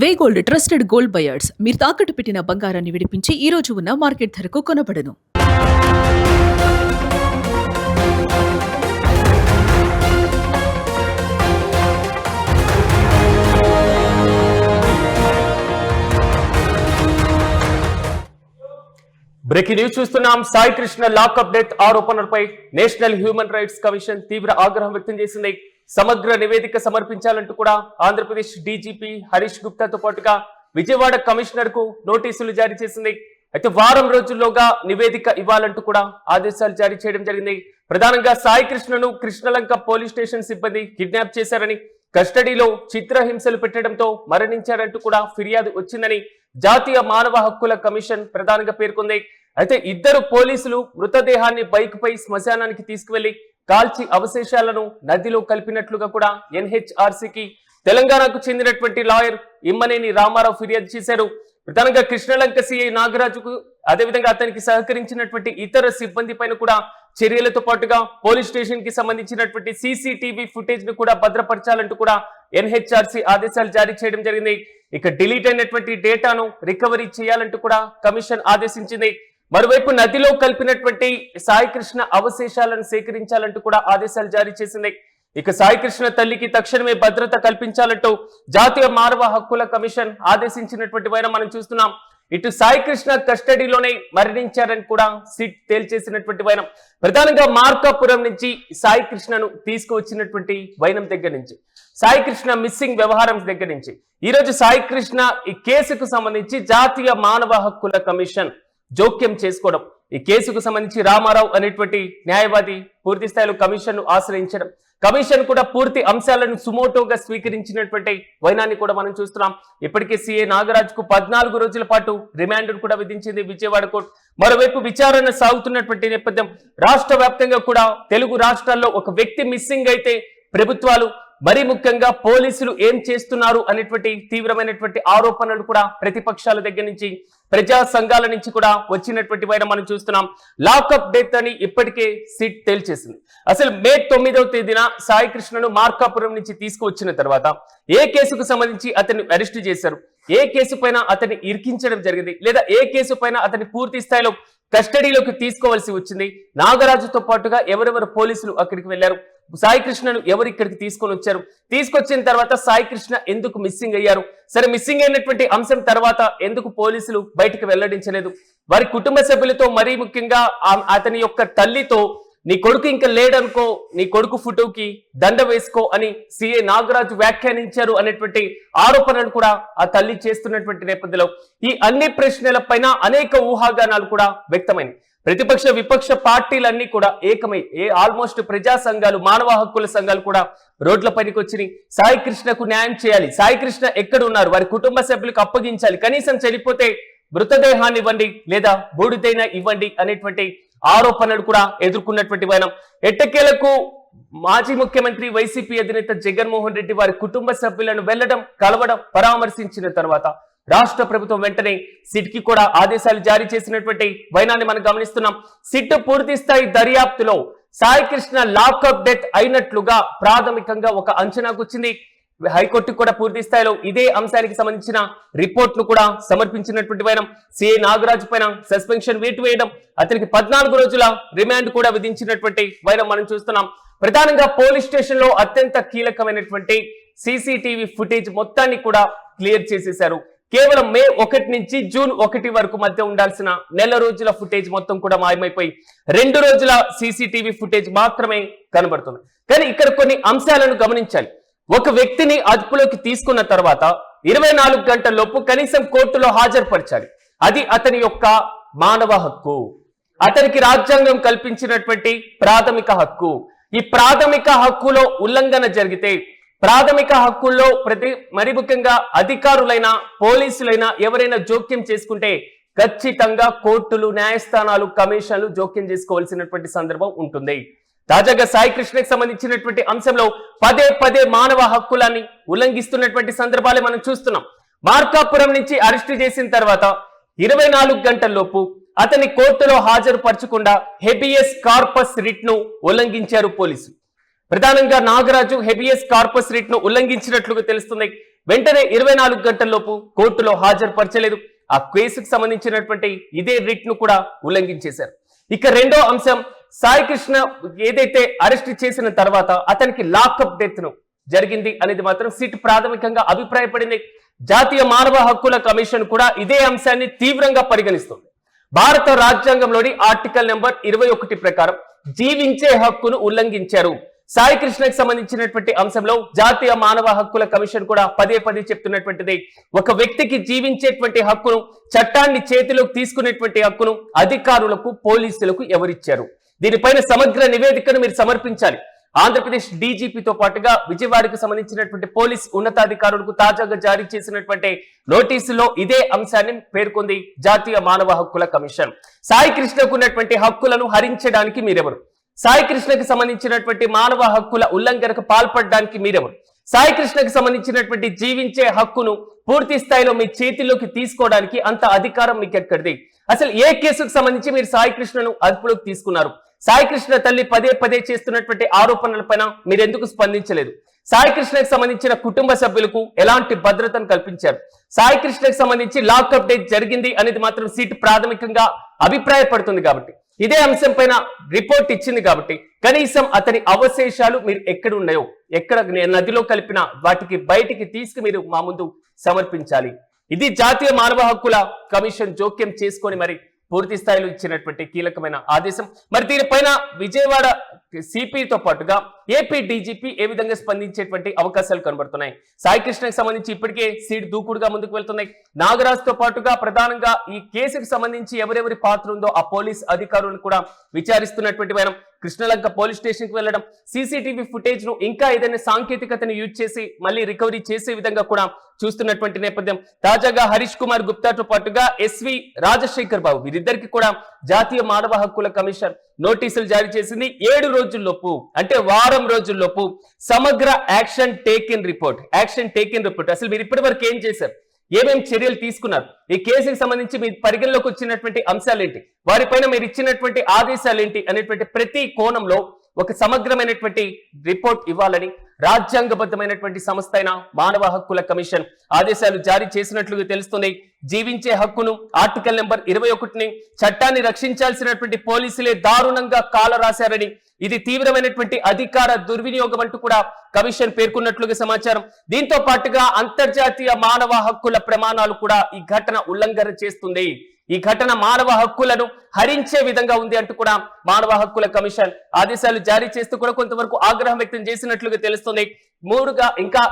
వే gold trusted gold buyers మీరు తాకట్టు పెట్టిన బంగారాన్ని విడిపించి ఈ రోజు ఉన్న మార్కెట్ ధరకు కొనబడను. బ్రేకింగ్ న్యూస్ చూస్తున్నాం. సాయి కృష్ణ లాకప్ డెత్ ఆరోపణలపై నేషనల్ హ్యూమన్ రైట్స్ కమిషన్ తీవ్ర ఆగ్రహం వ్యక్తం చేసింది. సమగ్ర నివేదిక సమర్పించాలంటూ కూడా ఆంధ్రప్రదేశ్ డీజీపీ హరీష్ గుప్తాతో పాటుగా విజయవాడ కమిషనర్ కు నోటీసులు జారీ చేసింది. అయితే వారం రోజుల్లోగా నివేదిక ఇవ్వాలంటూ కూడా ఆదేశాలు జారీ చేయడం జరిగింది. ప్రధానంగా సాయి కృష్ణను కృష్ణలంక పోలీస్ స్టేషన్ సిబ్బంది కిడ్నాప్ చేశారని, కస్టడీలో చిత్రహింసలు పెట్టడంతో మరణించారంటూ కూడా ఫిర్యాదు వచ్చిందని జాతీయ మానవ హక్కుల కమిషన్ ప్రధానంగా పేర్కొంది. అయితే ఇద్దరు పోలీసులు మృతదేహాన్ని బైక్ పై శ్మశానానికి తీసుకువెళ్లి కాల్చి అవశేషాలను నదిలో కలిపినట్లుగా కూడా ఎన్హెచ్ఆర్సీకి తెలంగాణకు చెందినటువంటి లాయర్ ఇమ్మనేని రామారావు ఫిర్యాదు చేశారు. ప్రధానంగా కృష్ణలంక సిఐ నాగరాజుకు అదేవిధంగా అతనికి సహకరించినటువంటి ఇతర సిబ్బంది పైన కూడా చర్యలతో పాటుగా పోలీస్ స్టేషన్ కి సంబంధించినటువంటి సీసీటీవీ ఫుటేజ్ ను కూడా భద్రపరచాలంటూ కూడా ఎన్హెచ్ఆర్సీ ఆదేశాలు జారీ చేయడం జరిగింది. ఇక డిలీట్ అయినటువంటి డేటాను రికవరీ చేయాలంటూ కూడా కమిషన్ ఆదేశించింది. మరోవైపు నదిలో కలిపినటువంటి సాయి కృష్ణ అవశేషాలను సేకరించాలంటూ కూడా ఆదేశాలు జారీ చేసింది. ఇక సాయి కృష్ణ తల్లికి తక్షణమే భద్రత కల్పించాలంటూ జాతీయ మానవ హక్కుల కమిషన్ ఆదేశించినటువంటి వైన మనం చూస్తున్నాం. ఇటు సాయి కృష్ణ కస్టడీలోనే మరణించారని కూడా సిట్ తేల్చేసినటువంటి వైనం. ప్రధానంగా మార్కాపురం నుంచి సాయి కృష్ణను తీసుకువచ్చినటువంటి వైనం దగ్గర నుంచి, సాయి కృష్ణ మిస్సింగ్ వ్యవహారం దగ్గర నుంచి ఈ రోజు సాయి కృష్ణ ఈ కేసుకు సంబంధించి జాతీయ మానవ హక్కుల కమిషన్ జోక్యం చేసుకోవడం, ఈ కేసుకు సంబంధించి రామారావు అనేటువంటి న్యాయవాది పూర్తి స్థాయిలో కమిషన్ ను ఆశ్రయించడం, కమిషన్ కూడా పూర్తి అంశాలను సుమోటోగా స్వీకరించినటువంటి వైనాన్ని కూడా మనం చూస్తున్నాం. ఇప్పటికే సీఏ నాగరాజ్ కు 14 రోజుల పాటు రిమాండ్ కూడా విధించింది విజయవాడ కోర్టు. మరోవైపు విచారణ సాగుతున్నటువంటి నేపథ్యం రాష్ట్ర వ్యాప్తంగా కూడా తెలుగు రాష్ట్రాల్లో ఒక వ్యక్తి మిస్సింగ్ అయితే ప్రభుత్వాలు మరీ ముఖ్యంగా పోలీసులు ఏం చేస్తున్నారు అనేటువంటి తీవ్రమైనటువంటి ఆరోపణలు కూడా ప్రతిపక్షాల దగ్గర నుంచి ప్రజా సంఘాల నుంచి కూడా వచ్చినటువంటి వైన మనం చూస్తున్నాం. లాకప్ డెత్ అని ఇప్పటికే సిట్ తేల్చేసింది. అసలు మే 9వ తేదీన సాయి కృష్ణను మార్కాపురం నుంచి తీసుకువచ్చిన తర్వాత ఏ కేసుకు సంబంధించి అతన్ని అరెస్ట్ చేశారు, ఏ కేసు పైన అతన్ని ఇరికించడం జరిగింది, లేదా ఏ కేసు పైన అతన్ని పూర్తి స్థాయిలో కస్టడీలోకి తీసుకోవాల్సి వచ్చింది, నాగరాజుతో పాటుగా ఎవరెవరు పోలీసులు అక్కడికి వెళ్లారు, సాయి కృష్ణను ఎవరు ఇక్కడికి తీసుకొని వచ్చారు, తీసుకొచ్చిన తర్వాత సాయి కృష్ణ ఎందుకు మిస్సింగ్ అయ్యారు, సరే మిస్సింగ్ అయినటువంటి అంశం తర్వాత ఎందుకు పోలీసులు బయటకు వెల్లడించలేదు, వారి కుటుంబ సభ్యులతో మరీ ముఖ్యంగా అతని యొక్క తల్లితో నీ కొడుకు ఇంకా లేడనుకో, నీ కొడుకు ఫోటోకి దండ వేసుకో అని సిఏ నాగరాజు వ్యాఖ్యానించారు అనేటువంటి ఆరోపణలు కూడా ఆ తల్లి చేస్తున్నటువంటి నేపథ్యంలో ఈ అన్ని ప్రశ్నలపైన అనేక ఊహాగానాలు కూడా వ్యక్తమైనవి. ప్రతిపక్ష విపక్ష పార్టీలన్నీ కూడా ఏకమై ఆల్మోస్ట్ ప్రజా సంఘాలు మానవ హక్కుల సంఘాలు కూడా రోడ్లపైకి వచ్చి సాయి కృష్ణకు న్యాయం చేయాలి, సాయి కృష్ణ ఎక్కడ ఉన్నారు వారి కుటుంబ సభ్యులకు అప్పగించాలి, కనీసం చనిపోతే మృతదేహాన్ని ఇవ్వండి లేదా బూడిదైనా ఇవ్వండి అనేటువంటి ఆరోపణలు కూడా ఎదుర్కొన్నటువంటి వైనం. ఎట్టకేలకు మాజీ ముఖ్యమంత్రి వైసీపీ అధినేత జగన్మోహన్ రెడ్డి వారి కుటుంబ సభ్యులను వెళ్లడం, కలవడం, పరామర్శించిన తర్వాత రాష్ట్ర ప్రభుత్వం వెంటనే సిట్ కి కూడా ఆదేశాలు జారీ చేసినటువంటి వైనాన్ని మనం గమనిస్తున్నాం. సిట్ పూర్తి స్థాయి దర్యాప్తులో సాయి కృష్ణ లాకప్ డెత్ అయినట్లుగా ప్రాథమికంగా ఒక అంచనాకు వచ్చింది. హైకోర్టు కూడా పూర్తి స్థాయిలో ఇదే అంశానికి సంబంధించిన రిపోర్ట్ ను కూడా సమర్పించినటువంటి వైనం. సిఐ నాగరాజు పైన సస్పెన్షన్ వేటు వేయడం, అతనికి 14 రోజుల రిమాండ్ కూడా విధించినటువంటి వైనం మనం చూస్తున్నాం. ప్రధానంగా పోలీస్ స్టేషన్ లో అత్యంత కీలకమైనటువంటి సీసీటీవీ ఫుటేజ్ మొత్తాన్ని కూడా క్లియర్ చేసేశారు. కేవలం మే 1 నుంచి జూన్ 1 వరకు మధ్య ఉండాల్సిన నెల రోజుల ఫుటేజ్ మొత్తం కూడా మాయమైపోయి 2 రోజుల సీసీటీవీ ఫుటేజ్ మాత్రమే కనబడుతుంది. కానీ ఇక్కడ కొన్ని అంశాలను గమనించాలి. ఒక వ్యక్తిని అదుపులోకి తీసుకున్న తర్వాత 24 గంటల్లోపు కనీసం కోర్టులో హాజరుపరచాలి. అది అతని యొక్క మానవ హక్కు, అతనికి రాజ్యాంగం కల్పించినటువంటి ప్రాథమిక హక్కు. ఈ ప్రాథమిక హక్కులో ఉల్లంఘన జరిగితే, ప్రాథమిక హక్కుల్లో మరి ముఖ్యంగా అధికారులైనా పోలీసులైనా ఎవరైనా జోక్యం చేసుకుంటే ఖచ్చితంగా కోర్టులు, న్యాయస్థానాలు, కమిషన్లు జోక్యం చేసుకోవాల్సినటువంటి సందర్భం ఉంటుంది. తాజాగా సాయి కృష్ణకి సంబంధించినటువంటి అంశంలో పదే మానవ హక్కులని ఉల్లంఘిస్తున్నటువంటి సందర్భాలే మనం చూస్తున్నాం. మార్కాపురం నుంచి అరెస్టు చేసిన తర్వాత 24 గంటల్లోపు అతని కోర్టులో హాజరుపరచకుండా హెబియస్ కార్పస్ రిట్ ను ఉల్లంఘించారు పోలీసులు. ప్రధానంగా నాగరాజు హెబియస్ కార్పస్ రిట్ ను ఉల్లంఘించినట్లుగా తెలుస్తుంది. వెంటనే 24 గంటల్లోపు కోర్టులో హాజరుపరచలేదు. ఆ కేసుకు సంబంధించినటువంటి ఇదే రిట్ ను కూడా ఉల్లంఘించేశారు. ఇక రెండో అంశం, సాయి కృష్ణ ఏదైతే అరెస్ట్ చేసిన తర్వాత అతనికి లాకప్ డెత్ ను జరిగింది అనేది మాత్రం సిట్ ప్రాథమికంగా అభిప్రాయపడింది. జాతీయ మానవ హక్కుల కమిషన్ కూడా ఇదే అంశాన్ని తీవ్రంగా పరిగణిస్తుంది. భారత రాజ్యాంగంలోని ఆర్టికల్ నెంబర్ 21 ప్రకారం జీవించే హక్కును ఉల్లంఘించారు. సాయి కృష్ణకి సంబంధించినటువంటి అంశంలో జాతీయ మానవ హక్కుల కమిషన్ కూడా పదే చెప్తున్నటువంటిది, ఒక వ్యక్తికి జీవించేటువంటి హక్కును, చట్టాన్ని చేతిలోకి తీసుకునేటువంటి హక్కును అధికారులకు, పోలీసులకు ఎవరిచ్చారు? దీనిపైన సమగ్ర నివేదికను మీరు సమర్పించాలి. ఆంధ్రప్రదేశ్ డీజీపీతో పాటుగా విజయవాడకు సంబంధించినటువంటి పోలీస్ ఉన్నతాధికారులకు తాజాగా జారీ చేసినటువంటి నోటీసులో ఇదే అంశాన్ని పేర్కొంది జాతీయ మానవ హక్కుల కమిషన్. సాయి కృష్ణకు ఉన్నటువంటి హక్కులను హరించడానికి మీరెవరు? సాయి కృష్ణకి సంబంధించినటువంటి మానవ హక్కుల ఉల్లంఘనకు పాల్పడడానికి మీరెవరు? సాయి కృష్ణకి సంబంధించినటువంటి జీవించే హక్కును పూర్తి స్థాయిలో మీ చేతిలోకి తీసుకోవడానికి అంత అధికారం మీకు ఎక్కడిది? అసలు ఏ కేసుకు సంబంధించి మీరు సాయి కృష్ణను అదుపులోకి తీసుకున్నారు? సాయి కృష్ణ తల్లి పదే చేస్తున్నటువంటి ఆరోపణలపైన మీరు ఎందుకు స్పందించలేదు? సాయి కృష్ణకు సంబంధించిన కుటుంబ సభ్యులకు ఎలాంటి భద్రతను కల్పించారు? సాయి కృష్ణకు సంబంధించి లాకప్ డెత్ జరిగింది అనేది మాత్రం సీట్ ప్రాథమికంగా అభిప్రాయపడుతుంది కాబట్టి, ఇదే అంశం పైన రిపోర్ట్ ఇచ్చింది కాబట్టి కనీసం అతని అవశేషాలు మీరు ఎక్కడ ఉన్నాయో, ఎక్కడ నదిలో కలిపిన వాటికి బయటికి తీసుకు మీరు మా ముందు సమర్పించాలి. ఇది జాతీయ మానవ హక్కుల కమిషన్ జోక్యం చేసుకొని మరి పూర్తి స్థాయిలో ఇచ్చినటువంటి కీలకమైన ఆదేశం. మరి దీనిపైన విజయవాడ సిపితో పాటుగా ఏపీ డీజీపీ ఏ విధంగా స్పందించేటువంటి అవకాశాలు కనబడుతున్నాయి? సాయి కృష్ణకి సంబంధించి ఇప్పటికే సీట్ దూకుడుగా ముందుకు వెళ్తున్నాయి. నాగరాజ్ తో పాటుగా ప్రధానంగా ఈ కేసుకు సంబంధించి ఎవరెవరి పాత్ర ఉందో ఆ పోలీస్ అధికారులను కూడా విచారిస్తున్నటువంటి మనం కృష్ణలంక పోలీస్ స్టేషన్ కి వెళ్ళడం, సీసీటీవీ ఫుటేజ్ ను ఇంకా ఏదైనా సాంకేతికతను యూజ్ చేసి మళ్ళీ రికవరీ చేసే విధంగా కూడా చూస్తున్నటువంటి నేపథ్యం. తాజాగా హరీష్ కుమార్ గుప్తాతో పాటుగా ఎస్వి రాజశేఖర్ బాబు వీరిద్దరికి కూడా జాతీయ మానవ హక్కుల కమిషన్ నోటీసులు జారీ చేసింది. 7 రోజుల్లోపు అంటే వారం రోజుల్లోపు సమగ్ర యాక్షన్ టేకెన్ రిపోర్ట్ అసలు మీరు ఇప్పటి వరకు ఏం చేశారు, ఏమేం చర్యలు తీసుకున్నారు, ఈ కేసుకు సంబంధించి మీ పరిగణలోకి వచ్చినటువంటి అంశాలేంటి, వారిపైన మీరు ఇచ్చినటువంటి ఆదేశాలేంటి అనేటువంటి ప్రతి కోణంలో ఒక సమగ్రమైనటువంటి రిపోర్ట్ ఇవ్వాలని రాజ్యాంగబద్ధమైనటువంటి సంస్థ అయిన మానవ హక్కుల కమిషన్ ఆదేశాలు జారీ చేసినట్లుగా తెలుస్తుంది. జీవించే హక్కును ఆర్టికల్ నెంబర్ 21ని చట్టాన్ని రక్షించాల్సినటువంటి పోలీసులే దారుణంగా కాల రాశారని, ఇది తీవ్రమైనటువంటి అధికార దుర్వినియోగం అంటూ కూడా కమిషన్ పేర్కొన్నట్లుగా సమాచారం. దీంతో పాటుగా అంతర్జాతీయ మానవ హక్కుల ప్రమాణాలు కూడా ఈ ఘటన ఉల్లంఘన చేస్తుంది. ఈ ఘటన మానవ హక్కులను హరించే విధంగా ఉంది అంటూ కూడా మానవ హక్కుల కమిషన్ ఆదేశాలు జారీ చేస్తూ కూడా కొంతవరకు ఆగ్రహం వ్యక్తం చేసినట్లుగా తెలుస్తుంది. మూడుగా ఇంకా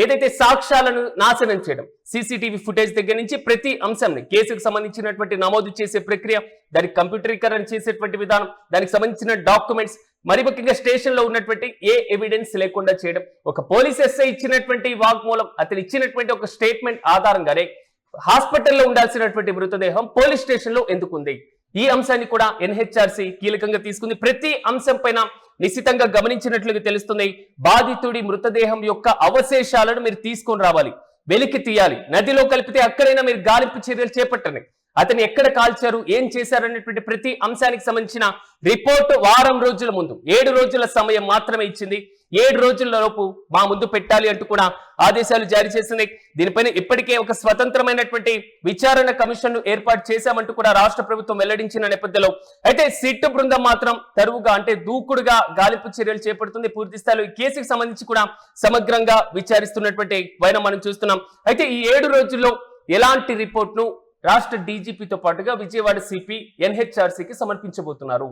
ఏదైతే సాక్ష్యాలను నాశనం చేయడం, సీసీటీవీ ఫుటేజ్ దగ్గర నుంచి ప్రతి అంశాన్ని కేసుకు సంబంధించినటువంటి నమోదు చేసే ప్రక్రియ, దానికి కంప్యూటరీకరణ చేసేటువంటి విధానం, దానికి సంబంధించిన డాక్యుమెంట్స్, మరి ముఖ్యంగా స్టేషన్ లో ఉన్నటువంటి ఏ ఎవిడెన్స్ లేకుండా చేయడం, ఒక పోలీస్ ఎస్ఐ ఇచ్చినటువంటి వాగ్మూలం, అతను ఇచ్చినటువంటి ఒక స్టేట్మెంట్ ఆధారంగానే హాస్పిటల్లో ఉండాల్సినటువంటి మృతదేహం పోలీస్ స్టేషన్ లో ఎందుకు ఉంది? ఈ అంశాన్ని కూడా ఎన్హెచ్ఆర్సీ కీలకంగా తీసుకుంది. ప్రతి అంశం పైన నిశ్చితంగా గమనించినట్లుగా తెలుస్తుంది. బాధితుడి మృతదేహం యొక్క అవశేషాలను మీరు తీసుకొని రావాలి, వెలికి తీయాలి. నదిలో కలిపితే అక్కడైనా మీరు గాలింపు చర్యలు చేపట్టండి. అతను ఎక్కడ కాల్చారు, ఏం చేశారు అనేటువంటి ప్రతి అంశానికి సంబంధించిన రిపోర్టు వారం రోజుల ముందు, 7 రోజుల సమయం మాత్రమే ఇచ్చింది. 7 రోజులలోపు మా ముందు పెట్టాలి అంటూ కూడా ఆదేశాలు జారీ చేసింది. దీనిపైన ఇప్పటికే ఒక స్వతంత్రమైనటువంటి విచారణ కమిషన్ ను ఏర్పాటు చేశామంటూ కూడా రాష్ట్ర ప్రభుత్వం వెల్లడించిన నేపథ్యంలో అయితే సిట్ బృందం మాత్రం తరువుగా అంటే దూకుడుగా గాలింపు చర్యలు చేపడుతుంది. పూర్తి స్థాయిలో ఈ కేసుకు సంబంధించి కూడా సమగ్రంగా విచారిస్తున్నటువంటి వైనం మనం చూస్తున్నాం. అయితే ఈ 7 రోజుల్లో ఎలాంటి రిపోర్ట్ ను రాష్ట్ర డీజీపీతో పాటుగా విజయవాడ సిపి ఎన్హెచ్ఆర్సీకి సమర్పించబోతున్నారు,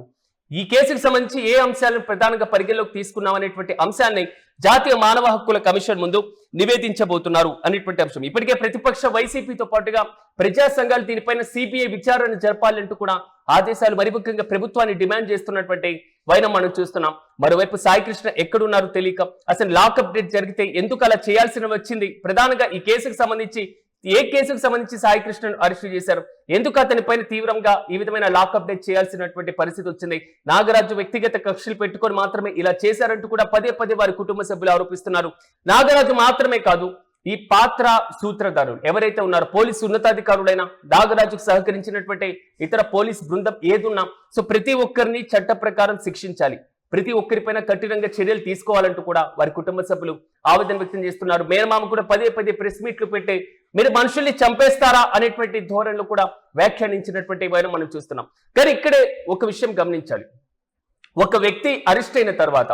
ఈ కేసుకు సంబంధించి ఏ అంశాలను ప్రధానంగా పరిగణలోకి తీసుకున్నామనేటువంటి అంశాన్ని జాతీయ మానవ హక్కుల కమిషన్ ముందు నివేదించబోతున్నారు అనేటువంటి అంశం. ఇప్పటికే ప్రతిపక్ష వైసీపీతో పాటుగా ప్రజా సంఘాలు దీనిపైన సిబిఐ విచారణ జరపాలంటూ కూడా ఆదేశాలు మరి ముఖ్యంగా ప్రభుత్వాన్ని డిమాండ్ చేస్తున్నటువంటి వైనం మనం చూస్తున్నాం. మరోవైపు సాయి కృష్ణ ఎక్కడున్నారో తెలియక, అసలు లాకప్ డెత్ జరిగితే ఎందుకు అలా చేయాల్సిన వచ్చింది, ప్రధానంగా ఈ కేసుకు సంబంధించి ఏ కేసుకు సంబంధించి సాయి కృష్ణను అరెస్ట్ చేశారు, ఎందుకు అతని పైన తీవ్రంగా ఈ విధమైన లాకప్ డెత్ చేయాల్సినటువంటి పరిస్థితి వచ్చింది, నాగరాజు వ్యక్తిగత కక్షలు పెట్టుకొని మాత్రమే ఇలా చేశారంటూ కూడా పదే వారి కుటుంబ సభ్యులు ఆరోపిస్తున్నారు. నాగరాజు మాత్రమే కాదు, ఈ పాత్ర సూత్రధారులు ఎవరైతే ఉన్నారో పోలీసు ఉన్నతాధికారులైన నాగరాజుకు సహకరించినటువంటి ఇతర పోలీస్ బృందం ఏదున్నా సో ప్రతి ఒక్కరిని చట్ట ప్రకారం శిక్షించాలి. ప్రతి ఒక్కరిపైన కఠినంగా చర్యలు తీసుకోవాలంటూ కూడా వారి కుటుంబ సభ్యులు ఆవేదన వ్యక్తం చేస్తున్నారు. మేనమామ కూడా పదే పదే ప్రెస్ మీట్లు పెట్టి మీరు మనుషుల్ని చంపేస్తారా అనేటువంటి ధోరణిలో కూడా వ్యాఖ్యానించినటువంటి వైనం మనం చూస్తున్నాం. కానీ ఇక్కడే ఒక విషయం గమనించాలి. ఒక వ్యక్తి అరెస్ట్ అయిన తర్వాత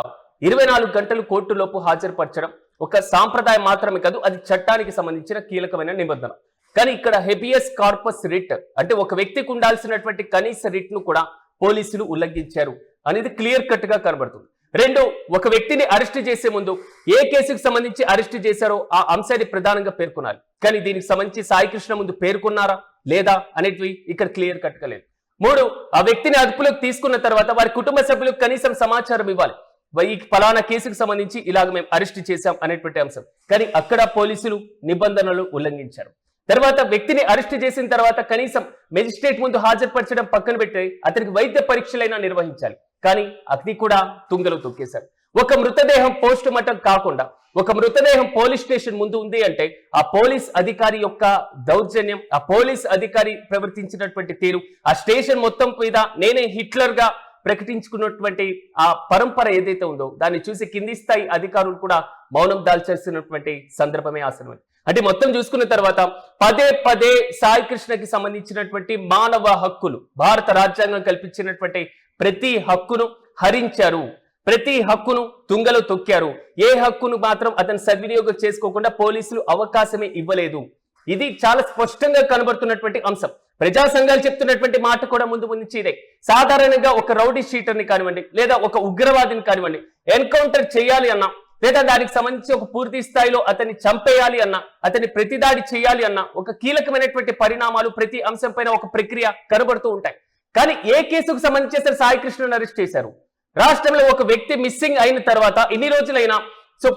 24 గంటలు కోర్టులోపు హాజరుపరచడం ఒక సాంప్రదాయం మాత్రమే కాదు, అది చట్టానికి సంబంధించిన కీలకమైన నిబంధన. కానీ ఇక్కడ హెబియస్ కార్పస్ రిట్ అంటే ఒక వ్యక్తికి ఉండాల్సినటువంటి కనీస రిట్ ను కూడా పోలీసులు ఉల్లంఘించారు అనేది క్లియర్ కట్ గా కనబడుతుంది. రెండు, ఒక వ్యక్తిని అరెస్ట్ చేసే ముందు ఏ కేసుకు సంబంధించి అరెస్ట్ చేశారో ఆ అంశాన్ని ప్రధానంగా పేర్కొనాలి. కానీ దీనికి సంబంధించి సాయి కృష్ణ ముందు పేర్కొన్నారా లేదా అనేటివి ఇక్కడ క్లియర్ కట్ గా లేదు. మూడు, ఆ వ్యక్తిని అదుపులోకి తీసుకున్న తర్వాత వారి కుటుంబ సభ్యులకు కనీసం సమాచారం ఇవ్వాలి. ఈ ఫలానా కేసుకు సంబంధించి ఇలాగ మేము అరెస్ట్ చేశాం అనేటువంటి అంశం. కానీ అక్కడ పోలీసులు నిబంధనలు ఉల్లంఘించారు. తర్వాత వ్యక్తిని అరెస్ట్ చేసిన తర్వాత కనీసం మెజిస్ట్రేట్ ముందు హాజరుపరచడం పక్కన పెట్టి అతనికి వైద్య పరీక్షలైనా నిర్వహించాలి. కానీ అది కూడా తుంగలో తొక్కేశారు. ఒక మృతదేహం పోస్ట్ మార్టం కాకుండా ఒక మృతదేహం పోలీస్ స్టేషన్ ముందు ఉంది అంటే ఆ పోలీస్ అధికారి యొక్క దౌర్జన్యం, ఆ పోలీస్ అధికారి ప్రవర్తించినటువంటి తీరు, ఆ స్టేషన్ మొత్తం మీద నేనే హిట్లర్ గా ప్రకటించుకున్నటువంటి ఆ పరంపర ఏదైతే ఉందో దాన్ని చూసి కింది స్థాయి అధికారులు కూడా మౌనం దాల్చాల్సినటువంటి సందర్భమే ఆసనమైంది. అంటే మొత్తం చూసుకున్న తర్వాత పదే పదే సాయి కృష్ణకి సంబంధించినటువంటి మానవ హక్కులు, భారత రాజ్యాంగం కల్పించినటువంటి ప్రతి హక్కును హరించారు, ప్రతి హక్కును తుంగలో తొక్కారు. ఏ హక్కును మాత్రం అతను సద్వినియోగం చేసుకోకుండా పోలీసులు అవకాశమే ఇవ్వలేదు. ఇది చాలా స్పష్టంగా కనబడుతున్నటువంటి అంశం. ప్రజా సంఘాలు చెప్తున్నటువంటి మాట కూడా ముందు ముందు ఇదే. సాధారణంగా ఒక రౌడీ షీటర్ని కానివ్వండి లేదా ఒక ఉగ్రవాదిని కానివ్వండి ఎన్కౌంటర్ చేయాలి అన్నా లేదా దానికి సంబంధించి ఒక పూర్తి స్థాయిలో అతన్ని చంపేయాలి అన్నా, అతన్ని ప్రతిదాడి చేయాలి అన్నా ఒక కీలకమైనటువంటి పరిణామాలు ప్రతి అంశం పైన ఒక ప్రక్రియ కనబడుతూ ఉంటాయి. కానీ ఏ కేసుకు సంబంధించి సాయి కృష్ణను అరెస్ట్ చేశారు? రాష్ట్రంలో ఒక వ్యక్తి మిస్సింగ్ అయిన తర్వాత ఇన్ని రోజులైనా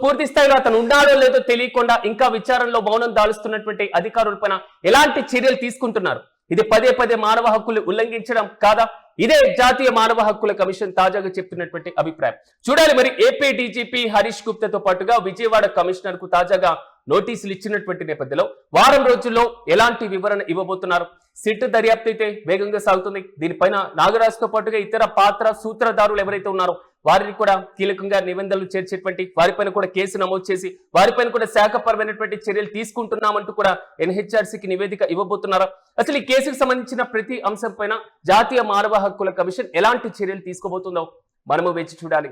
పూర్తి స్థాయిలో అతను ఉన్నాడో లేదో తెలియకుండా ఇంకా విచారణలో మౌనం దాలుస్తున్నటువంటి అధికారులపైన ఎలాంటి చర్యలు తీసుకుంటున్నారు? ఇది పదే పదే మానవ హక్కులు ఉల్లంఘించడం కాదా? ఇదే జాతీయ మానవ హక్కుల కమిషన్ తాజాగా చెప్తున్నటువంటి అభిప్రాయం. చూడాలి మరి. ఏపీ డీజీపీ హరీష్ గుప్తాతో పాటుగా విజయవాడ కమిషనర్ కు తాజాగా నోటీసులు ఇచ్చినటువంటి నేపథ్యంలో వారం రోజుల్లో ఎలాంటి వివరణ ఇవ్వబోతున్నారు? సిట్ దర్యాప్తు అయితే వేగంగా సాగుతుంది. దీనిపైన నాగరాజుతో పాటుగా ఇతర పాత్ర సూత్రధారులు ఎవరైతే ఉన్నారో వారిని కూడా కీలకంగా నిబంధనలు చేర్చేటువంటి వారిపైన కూడా కేసు నమోదు చేసి వారిపైన కూడా శాఖపరమైనటువంటి చర్యలు తీసుకుంటున్నామంటూ కూడా ఎన్హెచ్ఆర్సీకి నివేదిక ఇవ్వబోతున్నారా? అసలు ఈ కేసుకు సంబంధించిన ప్రతి అంశం పైన జాతీయ మానవ హక్కుల కమిషన్ ఎలాంటి చర్యలు తీసుకోబోతుందో మనము వేచి చూడాలి.